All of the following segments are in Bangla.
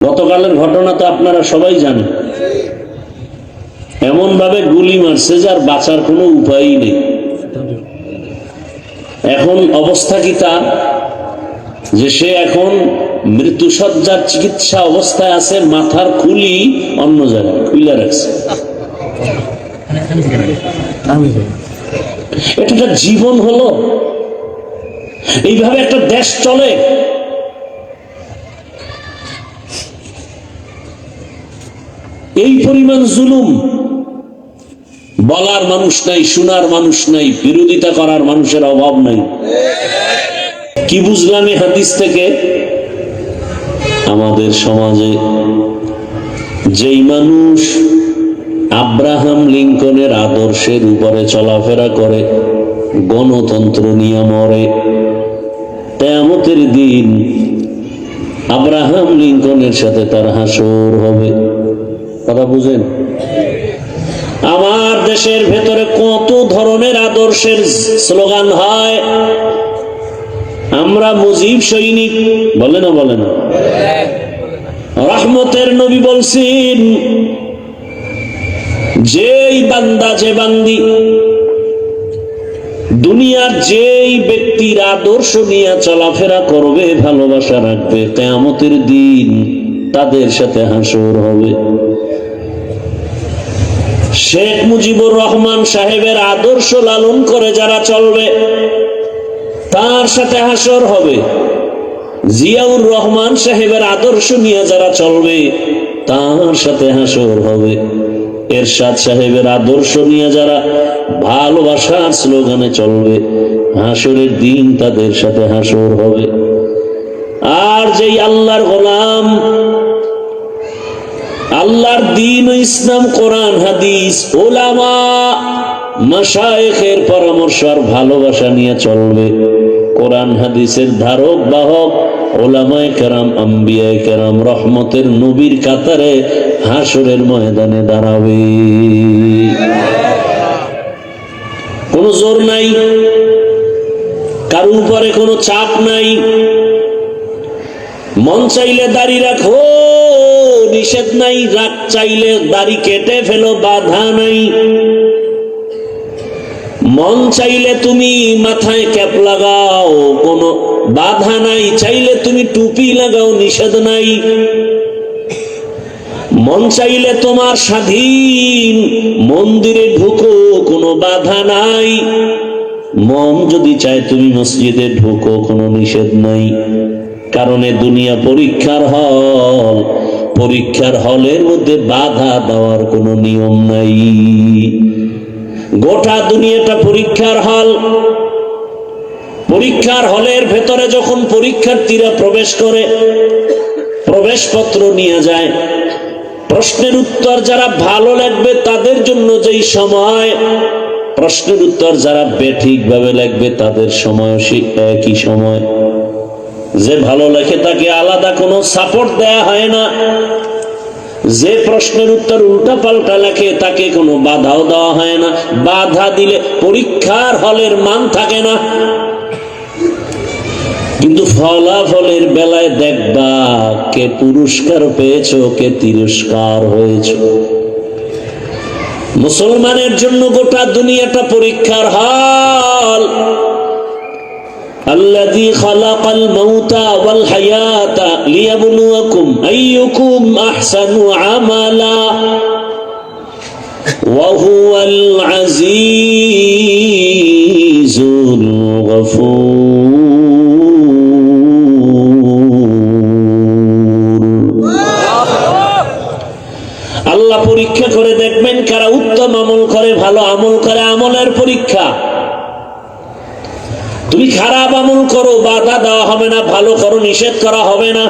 গতকালের ঘটনা তো আপনারা সবাই জানেন। এমন ভাবে গুলি মারছে যার বাঁচার কোনো উপায়ই নেই। এখন অবস্থা কি তার যে সে এখন মৃত্যুসজ্জার চিকিৎসা অবস্থায় আছে, মাথার খুলি অন্য জায়গায় খুলে রাখছে। এটা একটা জীবন হলো? এইভাবে একটা দেশ চলে? এই পরিমাণ জুলুম, বলার মানুষ নাই, শোনার মানুষ নাই, বিরোধিতা করার মানুষের অভাব নাই। কি বুঝলাম এই হাদিস থেকে? আমাদের সমাজে যেই মানুষ আব্রাহাম লিঙ্কনের আদর্শের উপরে চলাফেরা করে, গণতন্ত্র নিয়ে মরে, কিয়ামতের দিন আব্রাহাম লিঙ্কনের সাথে তার হাসর হবে। কথা বুঝেন? আমার দেশের ভেতরে কত ধরনের আদর্শের স্লোগান হয়। আমরা মুজিব সৈনিক, বলে না বলে না? রহমতের নবী বলছেন, যেই বান্দা, যে বান্দি দুনিয়ার যেই ব্যক্তির আদর্শ নিয়ে চলাফেরা করবে, ভালোবাসা রাখবে, কিয়ামতের দিন তাদের সাথে হাসর হবে। শেখ মুজিবুর রহমান সাহেবের আদর্শ লালন করে যারা চলবে, তার সাথে হাসর হবে। জিয়াউর রহমান সাহেবের আদর্শ নিয়ে যারা চলবে, তার সাথে হাসর হবে। এরশাদ সাহেবের আদর্শ নিয়ে যারা ভালোবাসার স্লোগানে চলবে, হাসরের দিন তাদের সাথে হাসর হবে। আর যেই আল্লাহর গোলাম, আল্লাহর দ্বীন ও ইসলাম, কোরআন হাদিস, উলামা মাশায়েখের পরামর্শ আর ভালোবাসা নিয়ে চলবে, কোরআন হাদিসের ধারক বাহক উলামায়ে কেরাম, আম্বিয়ায়ে কেরাম, রহমতের নবীর কাতারে হাসরের ময়দানে দাঁড়াবে। কোনো জোর নাই, কারো উপরে কোনো চাপ নাই। মন চাইলে দাড়ি রাখো, নিষেধ নাই। রাগ চাইলে দাড়ি কেটে ফেলো, বাধা নাই। মন চাইলে তুমি মাথায় ক্যাপ লাগাও, কোনো বাধা নাই। চাইলে তুমি টুপি লাগাও, নিষেধ নাই। মন চাইলে তোমার স্বাধীন মন্দিরে ঢুকো, কোনো বাধা নাই। মন যদি চায় তুমি মসজিদে ঢুকো, কোনো নিষেধ নাই। কারণ এ দুনিয়া পরীক্ষার হল, পরীক্ষার হলের মধ্যে বাধা দেওয়ার কোনো নিয়ম নাই। গোটা দুনিয়াটা পরীক্ষার হল। পরীক্ষার হলের ভেতরে যখন পরীক্ষার্থীরা প্রবেশ করে, প্রবেশপত্র নিয়ে যায়, প্রশ্নের উত্তর যারা ভালো লাগবে তাদের জন্য যেই সময়, প্রশ্নের উত্তর যারা বেঠিকভাবে লাগবে তাদের সময় একই সময়। যে ভালো লেখে তাকে আলাদা কোনো সাপোর্ট দেয়া হয় না। যে প্রশ্নের উত্তর উল্টা পাল্টা লেখে তাকে কোনো বাধাও দেওয়া হয় না। বাধা দিলে পরীক্ষার হলের মান থাকে না। কিন্তু ফলাফলের বেলায় দেখবা কে পুরস্কার পেয়েছো, কে তিরস্কার হয়েছো। মুসলমানের জন্য গোটা দুনিয়াটা পরীক্ষার হল। الذي خلق الموت والحياة ليبلوكم أيكم أحسن عملا وهو العزيز الغفور। আল্লাহ পরীক্ষা করে দেখবেন কারা উত্তম আমল করে, ভালো আমল করে। আমলের পরীক্ষা। তুমি খারাপ আমল করো, বাধা দেওয়া হবে না। ভালো করো, নিষেধ করা হবে না।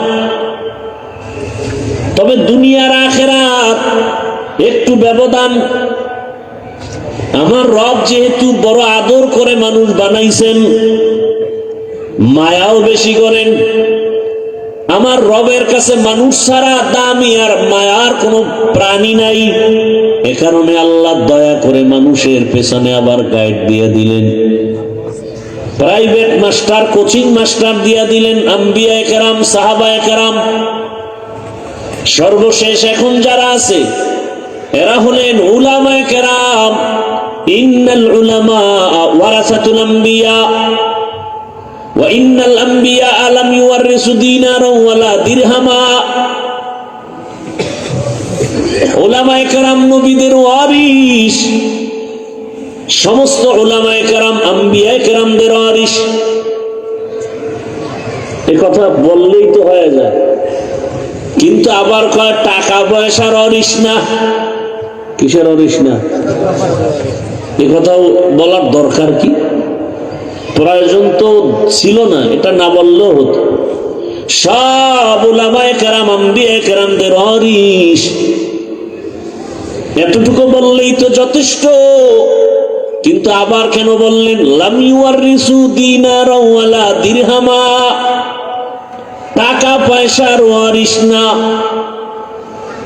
তবে দুনিয়ার আখিরাত একটু ব্যবধান। আমার রব যেহেতু বড় আদর করে মানুষ বানাইছেন, মায়াও বেশি করেন। আমার রবের কাছে মানুষ ছাড়া দামি আর মায়ার কোনো প্রাণী নাই। এ কারণে আল্লাহ দয়া করে মানুষের পেছনে আবার গাইড দিয়ে দিলেন, প্রাইভেট মাস্টার, কোচিং মাস্টার দিয়া দিলেন। আম্বিয়ায়ে কেরাম, সাহাবায়ে কেরাম সর্বশেষ এখন যারা আছে এরা হলেন উলামায়ে কেরাম। ইন্নাল উলামা ওয়ারাসাতুল আম্বিয়া ওয়া ইন্নাল আম্বিয়া লাম ইউওয়ারিসু দিনারা ওয়ালা দিরহামা। উলামায়ে কেরাম নবীদের ওয়ারিস, সমস্ত উলামায়ে কেরাম আম্বিয়ায়ে কেরামদের ওয়ারিস। এই কথা বললেই তো হয়ে যায়, কিন্তু আবার কয় টাকা পয়সার ওয়ারিস না। কিসের ওয়ারিস না? এই কথা বলার দরকার কি? প্রয়োজন তো ছিল না, এটা না বললেও হতো। সব উলামায়ে কেরাম আম্বিয়ায়ে কেরামদের ওয়ারিস, এতটুকু বললেই তো যথেষ্ট। কিন্তু আবার কেন বললেন লাম ইউওয়ারিসু দিনারা ওয়ালা দিরহামা? টাকা পয়সার ওয়ারিস না।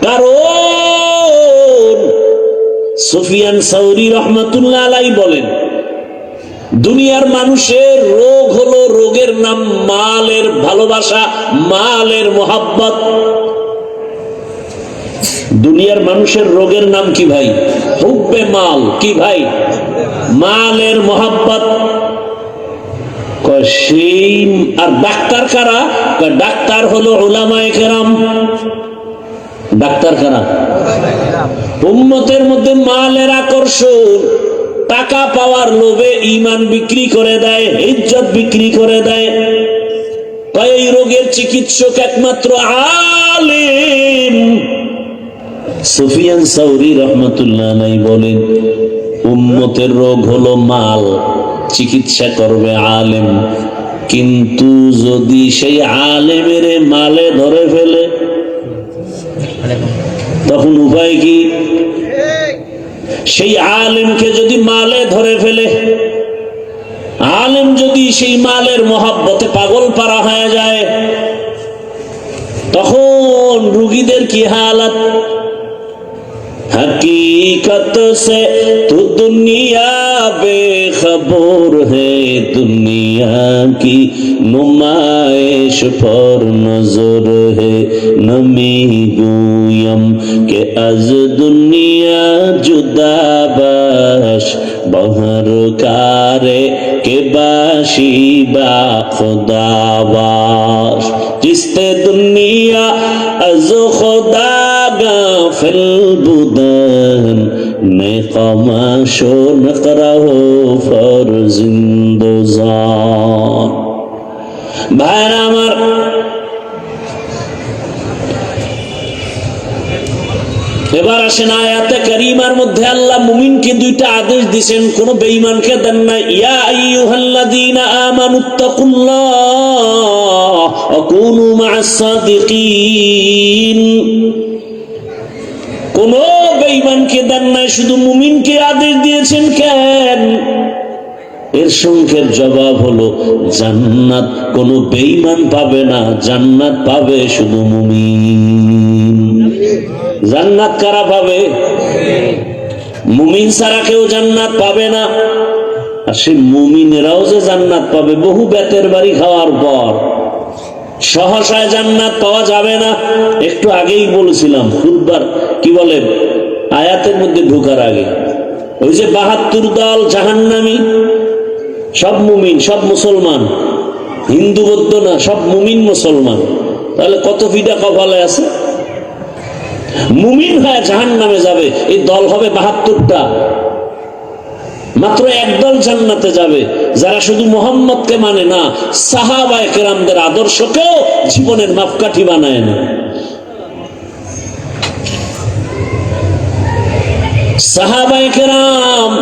কারণ সুফিয়ান সাউরি রহমাতুল্লাহ আলাইহি বলেন, দুনিয়ার মানুষের রোগ হলো, রোগের নাম মালের ভালোবাসা, মালের মোহাব্বত। দুনিয়ার মানুষের রোগের নাম কি ভাই? হুব্বে মাল। কি ভাই? মালের মোহাব্বত। সেই আর ডাক্তার কারা? ডাক্তার হলো উলামায়ে কেরাম। ডাক্তার কারা? উম্মতের মধ্যে মালের আকর্ষণ, টাকা পাওয়ার লোভে ঈমান বিক্রি করে দেয়, ইজ্জত বিক্রি করে দেয়। এই রোগের চিকিৎসক একমাত্র আলেম। সুফিয়ান সাউরি রহমাতুল্লাহ আলাইহি বলেন, উম্মতের রোগ হলো মাল, চিকিৎসা করবে আলেম। কিন্তু যদি সেই আলেমের মালে ধরে ফেলে তখন উপায় কি? সেই আলেমকে যদি মালে ধরে ফেলে, আলেম যদি সেই মালের মোহাব্বতে পাগল পারা হয়ে যায়, তখন রুগীদের কি হালাত? हकीकत से तो दुनिया बेखबर है, दुनिया की नुमाइश पर नजर है। नमी गुयम के अज दुनिया जुदा बाश, बहर कारे के बाशी बा खुदाबाश। जिसते दुनिया अज खुदा गाफिल बुदन में कमाशो नकराहो फर जिंदोजान। भाईरा আমার, এবার আসেন আয়াতে কারীমার মধ্যে আল্লাহ মুমিনকে দুইটা আদেশ দিবেন, কোন বেঈমানকে দেন না। ইয়া আইয়ুহাল্লাযীনা আমানুত্তাকুল্লাহ ওয়া কুনু মা'আস সাদিকিন। কোন বেঈমানকে দেন না, শুধু মুমিনকে আদেশ দিয়েছেন। কেন? এর সংক্ষেপ জবাব হলো জান্নাত কোন বেঈমান পাবে না, জান্নাত পাবে শুধু মুমিন। জান্নাত কারা পাবে? মুমিন ছাড়া কেউ জান্নাত পাবে না। আর সেই মুমিনেরাও যে জান্নাত পাবে, বহু বেতের বাড়ি খাওয়ার পর সহসায় জান্নাত পাওয়া যাবে না। একটু আগেই বলেছিলাম খুতবার কি বলে আয়াতের মধ্যে ঢোকার আগে, ওই যে ৭২ দল জাহান্নামী, সব মুমিন, সব মুসলমান, হিন্দু বৌদ্ধ না, সব মুমিন মুসলমান। তাহলে কত ফিটা কপালে আছে? মুমিন হয়ে জাহান্নামে যাবে এই দল হবে ৭২টা। মাত্র একদল জান্নাতে যাবে, যারা শুধু মুহাম্মদকে মানে না, সাহাবায়ে কেরামদের আদর্শকেও জীবনের মাপকাঠি বানায় না। সাহাবায়ে কেরাম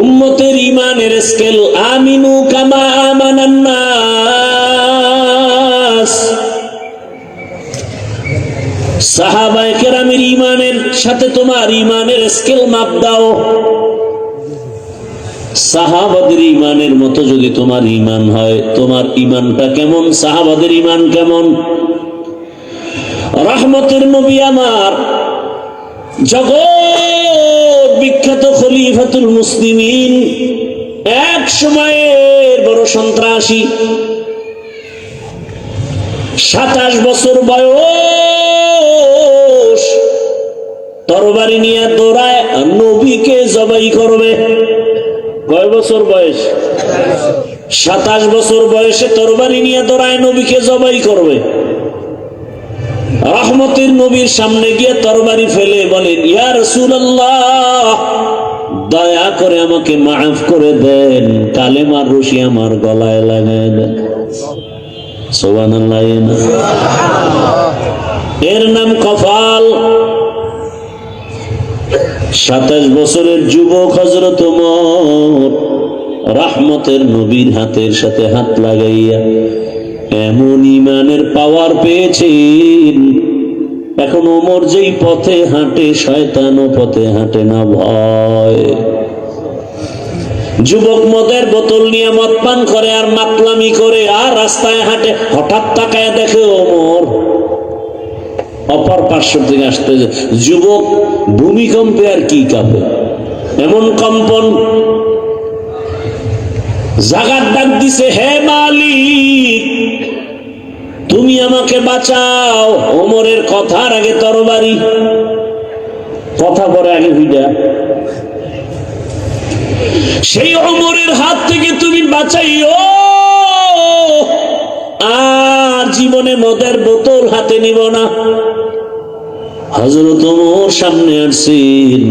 উম্মতের ঈমানের স্কেল। আমিনু কামা আমানান নাস। সাহাবায়ে কেরামের ঈমানের সাথে তোমার ঈমানের স্কেল মাপ দাও। সাহাবাদের ঈমানের মতো যদি তোমার ঈমান হয়, তোমার ঈমানটা কেমন, সাহাবাদের ঈমান কেমন? রহমতের নবী আমার, জগৎ বিখ্যাত খলিফাতুল মুসলিমিন, এক সময়ের বড় সন্ত্রাসী, ২৭ বছর বয়স তরবারি নিয়ে দৌড়ায় নবীকে জবাই করবে। কয় বছর বয়স? 27 বছর বয়সে তরবারি নিয়ে দৌড়ায় নবীকে জবাই করবে। রহমতের নবীর সামনে গিয়ে তরবারি ফেলে বলেন, ইয়া রাসূলুল্লাহ, দয়া করে আমাকে মাফ করে দেন, কালেমার রশি আমার গলায় লাগায় দেন। সুবহানাল্লাহ। এর নাম কফাল। 27 বছরের যুবক হযরত ওমর রহমতের নবীর হাতের সাথে হাত লাগাইয়া এমন ইমানের পাওয়ার পেয়েছেন, এখন ওমর যেই পথে হাঁটে শয়তানও পথে হাঁটে না ভয়। যুবক মদের বোতল নিয়ে মদ পান করে আর মাতলামি করে আর রাস্তায় হাঁটে, হঠাৎ তাকায় দেখে ওমর অপর পার্শ্ব থেকে আসতে। যুবক ভূমিকম্পে আর কি কাঁপে, এমন কম্পন। জাগাত ডাক দিছে, হে মালিক তুমি আমাকে বাঁচাও। ওমরের কথার আগে তরবারি, কথা পরে আগে ভিডা। সেই ওমরের হাত থেকে তুমি বাঁচাইও, আর জীবনে মদের বোতল হাতে নিব না। হযরত ওমর সামনে আসছেন,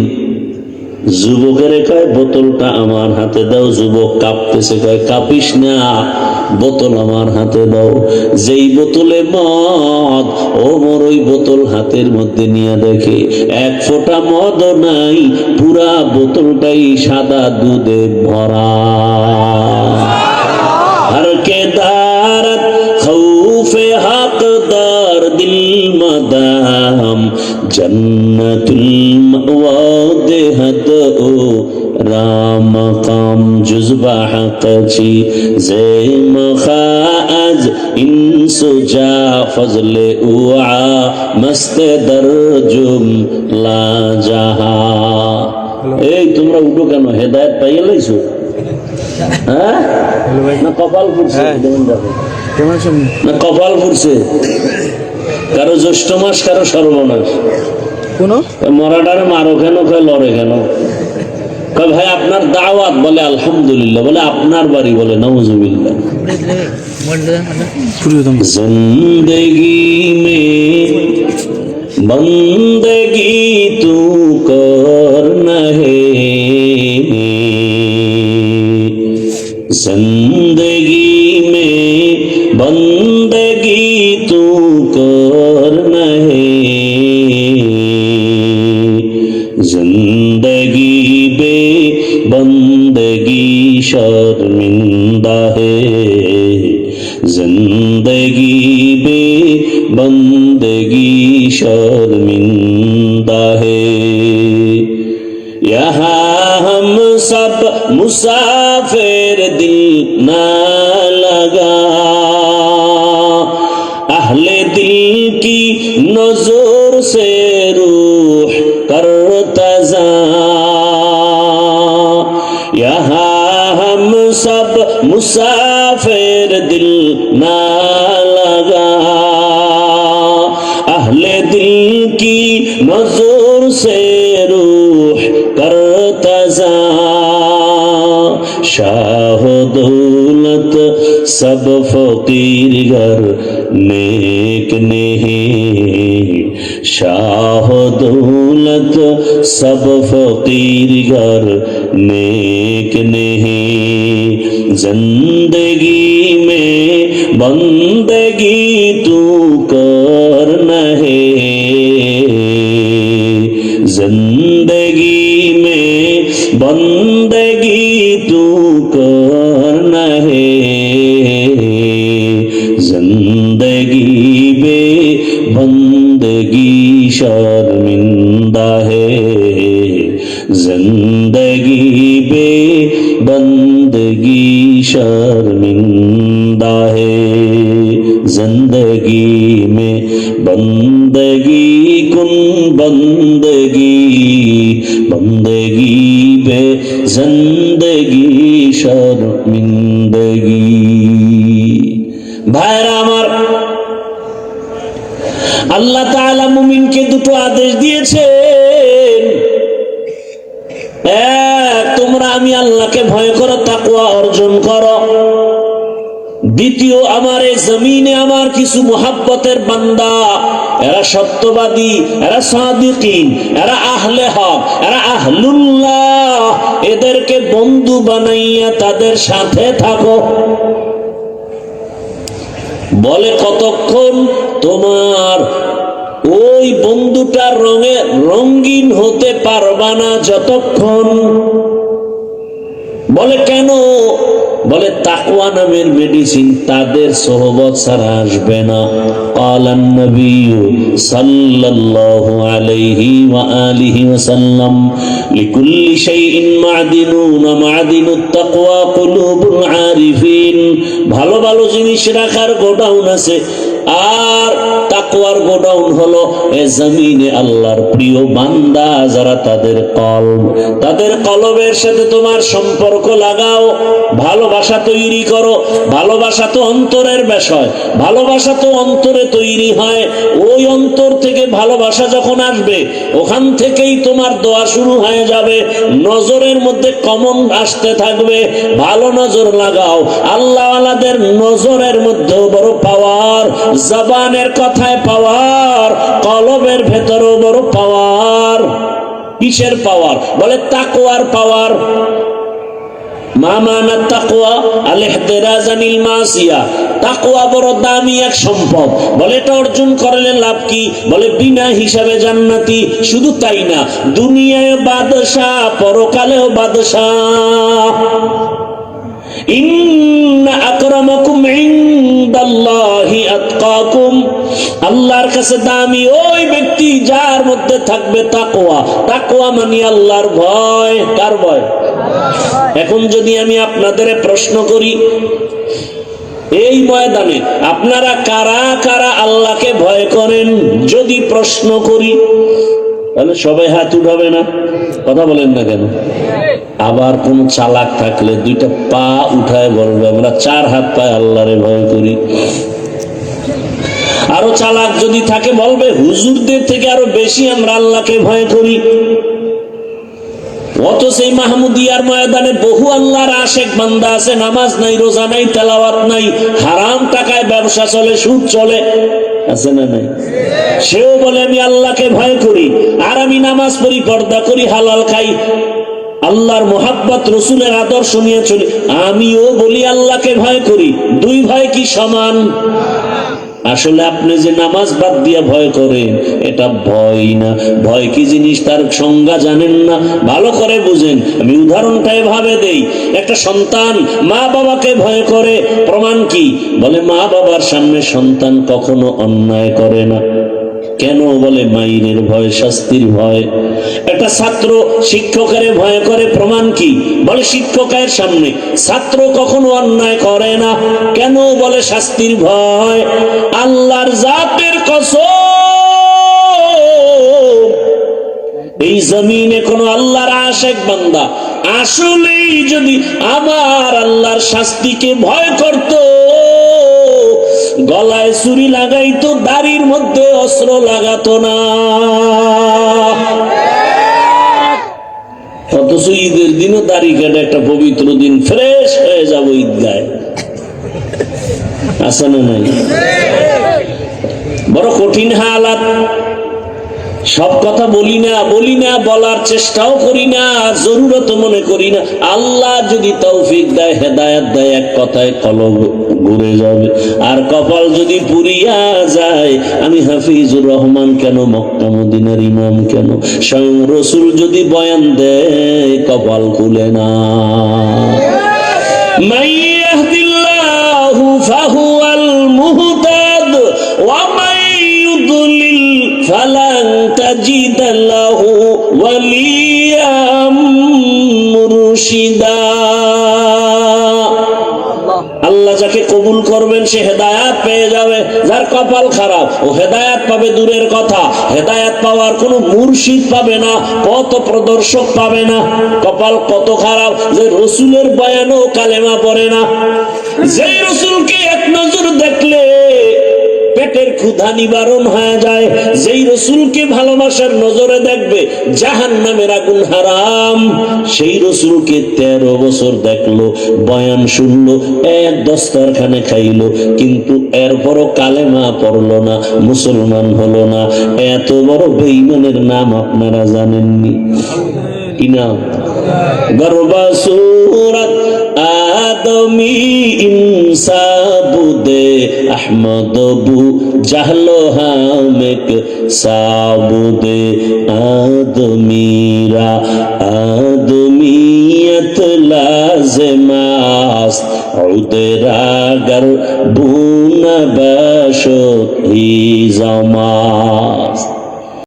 যুবকের কয় বোতলটা আমার হাতে দাও। যুবক কাঁপতেছে, কয় কাঁপিস না, বোতল আমার হাতে দাও। যেই বোতলে মদ, ওমর ওই বোতল হাতের মধ্যে নিয়ে দেখে এক ফোঁটা মদ নাই, পুরা বোতলটাই সাদা দুধে ভরা। हर के दारत खौफे हकदार दिल मदाम जन्नतुल मअवा देहद ओ राम काम जुज़बा हक़ची ज़े मखाज इंसुजा फज़ले उआ मस्त दरजुम ला जहा। এই তোমরা উঠো কেন? হেদায়েত পাইয়ে লাইছো? হ্যাঁ না কপাল পড়ছে? না কপাল পড়ছে? কারো জ্যৈষ্ঠ মাস, কারো সর্বনাশ। মরাটারে মারো কেন, কয় লড়ে কেন? কয় ভাই আপনার দাওয়াত, বলে আলহামদুলিল্লাহ। বলে আপনার বাড়ি, বলে নাউজুবিল্লাহ। জিন্দেগি মে বন্দেগি তু করনা হে, जिंदगी में बंदगी तू करना है, जिंदगी बे बंदगी शर्मिंदा है, जिंदगी बे बंदगी शर्मिंदा है। यहाँ हम सब मुसाफिर दिल ना लगा, अहले दिल की नजर से रूह करता जा। यहाँ हम सब मुसाफिर दिल ना लगा, अहले दिल की नजर से रूह करता जा। शाह दौलत सब फकीर घर नेक नहीं, शाह दौलत सब फकीर घर नेक नहीं, जिंदगी में बंदगी तू करना है, जिंदगी में बंदगी तू करना है, जिंदगी में बंदगी शर्मिंदा है, जिंदगी में बंदगी शर्मिंदा है, जिंदगी में बंदगी कुन बंदगी, बंदगी बे जिंदगी शर्मिंदगी। ভাইরা আমার, আল্লাহ তাআলা মুমিনকে দুটো আদেশ দিয়েছেন। তোমরা আমি আল্লাহকে ভয় করো, তাকওয়া অর্জন করো। দ্বিতীয়, আমার এই জমিনে আমার কিছু মুহাব্বতের বান্দা, এরা সত্যবাদী, এরা সাদিকিন, এরা আহলে হক, এরা আহলুল্লাহ, এদেরকে বন্ধু বানাইয়া তাদের সাথে থাকো। বলে কতক্ষণ? তোমার ওই বন্ধুটার রঙে রঙিন হতে পারবা না যতক্ষণ। বলে কেন? বলে তাকওয়া নামের মেডিসিন তাদের সোহবত ছাড়া আসবে না। ক্বালান নবী সাল্লাল্লাহু আলাইহি ওয়া আলিহি ওয়াসাল্লাম, লিকুল্লি শাইইন মা'দিনুন, মা'দিনুত তাকওয়া কুলুবুল আরিফিন। ভালো ভালো জিনিস রাখার গোডাউন আছে, আর তাকওয়ার গোডাউন হলো এ জমিনে আল্লাহর প্রিয় বান্দা যারা, তাদের কলব, তাদের কলবের সাথে তোমার সম্পর্ক লাগাও, ভালোবাসা তৈরি করো। ভালোবাসা তো অন্তরের বিষয়, ভালোবাসা তো অন্তরে তৈরি হয়। ওই অন্তর থেকে ভালোবাসা যখন আসবে, ওখান থেকেই তোমার দোয়া শুরু হয়ে যাবে। নজরের মধ্যে কমন আসতে থাকবে, ভালো নজর লাগাও। আল্লাহওয়ালাদের নজরের মধ্যেও বড় পাওয়ার, জবানের কথায় পাওয়ার, কলবের ভেতরেও বড় পাওয়ার। কিসের পাওয়ার? বলে তাকওয়ার পাওয়ার। মা মানা তাকওয়া আল ইহতিরাজ আনিল মাসিয়া। তাকওয়া বড় দামি এক সম্পদ। বলে এটা অর্জন করলে লাভ কি? বলে বিনা হিসাবে জান্নাতি। শুধু তাই না, দুনিয়ায় বাদশাহ, পরকালেও বাদশাহ। ইন্না আকরামাকুম ইনদাল্লাহি আতকাকুম। আল্লাহর কাছে দামি ওই ব্যক্তি যার মধ্যে থাকবে তাকওয়া। তাকওয়া মানে আল্লাহর ভয়। কার ভয়? এখন যদি আমি আপনাদের প্রশ্ন করি, এই ময়দানে আপনারা কারা কারা আল্লাহকে ভয় করেন? যদি প্রশ্ন করি, তাহলে সবাই হাত উঠাবে না? কথা বলেন না কেন? আবার কোন চালাক থাকলে দুইটা পা উঠায় বলবে আমরা 4 হাত পায়ে আল্লাহরে ভয় করি। আরো চালাক যদি থাকে বলবে হুজুরদের থেকে আরো বেশি আমরা আল্লাহকে ভয় করি। অথচ এই মাহমুদিয়ার ময়দানে বহু আল্লাহর আশেক বান্দা আছে, নামাজ নাই, রোজা নাই, তেলাওয়াত নাই, হারাম টাকায় ব্যবসা চলে, সুদ চলে, আছে না নাই? সেও বলে আমি আল্লাহকে ভয় করি, আর আমি নামাজ পড়ি, পর্দা করি, হালাল খাই, আল্লাহর মোহাব্বত, রসুলের আদর্শ নিয়ে চলি। আমিও বলি আল্লাহকে ভয় করি। দুই ভয় কি সমান? আসলে আপনি যে নামাজ বাদ দিয়া ভয় করেন, এটা ভয় না। ভয় কি জিনিস তার সংজ্ঞা জানেন না, ভালো করে বুঝেন। আমি উদাহরণটা এভাবে দেই। একটা সন্তান মা বাবাকে ভয় করে, প্রমাণ কি? বলে মা বাবার সামনে সন্তান কখনো অন্যায় করে না। কেন? বলে মাইনের ভয়, শাস্তির ভয়। একটা ছাত্র শিক্ষকের ভয় করে, প্রমাণ কি? বলে শিক্ষকের সামনে ছাত্র কখনো অন্যায় করে না। কেন? বলে শাস্তির ভয়। আল্লাহর জাতের কসম, এই জমিনে কোন আল্লাহর আশেক বান্দা আসলেই যদি আমার আল্লাহর শাস্তিকে ভয় করত, গলায় চুরি লাগাইতো, দাড়ির মধ্যে অস্ত্র লাগাতো না। অথচ ঈদের দিনও দাড়ি কাটে, একটা পবিত্র দিন, ফ্রেশ হয়ে যাবো ঈদগায়, আছে না নাই? বড় কঠিন হালাত। সব কথা বলি না, বলার চেষ্টাও করি না, জরুরত মনে করি না। আল্লাহ যদি তৌফিক দেয়, হেদায়েত দেয়, এক কথায় কলব ঘুরে যাবে। আর কপাল যদি পুরিয়া যায়, আমি হাফিজুর রহমান কেন, মক্কা মদিনার ইমাম কেন, স্বয়ং রসুল যদি বয়ান দেয়, কপাল খুলে না। মান ইয়াহদিল্লাহু ফাহুয়াল মুহতাদ ওয়া মান ইউদ্লিল ফালান তাজিদ লাহু ওয়ালিয়াম মুরশিদা। আল্লাহ যাকে কবুল করবেন সে হেদায়াত পেয়ে যাবে, যার কপাল খারাপ ও হেদায়াত পাবে দূরের কথা, হেদায়াত পাওয়ার কোনো মুর্শিদ পাবে না, পথ প্রদর্শক পাবে না। কপাল কত খারাপ যে রসুলের বয়ানও কালেমা পড়ে না, যে রসুলকে এক নজর দেখলে পেটে পেটের ক্ষুধা নিবারণ হয়ে যায়। যেই রসুলকে ভালোবাসার নজরে দেখবে জাহান্নামের আগুন হারাম, সেই রসুলকে 13 বছর দেখলো, বয়ান শুনলো, এক দস্তরখানে খাইলো, কিন্তু এরপরও কালেমা পড়লো না, মুসলমান হলো না। এত বড় বেঈমানের নাম আপনারা জানেননি? কি নাম? গর্বা সুরত আদমি ইনসাবুদে আহমদ বু জাহলো হামেক সাবুদে আদমিরা আদমিয়ত লাজমাস উদরাগর বুনা বাশত হি জামাস।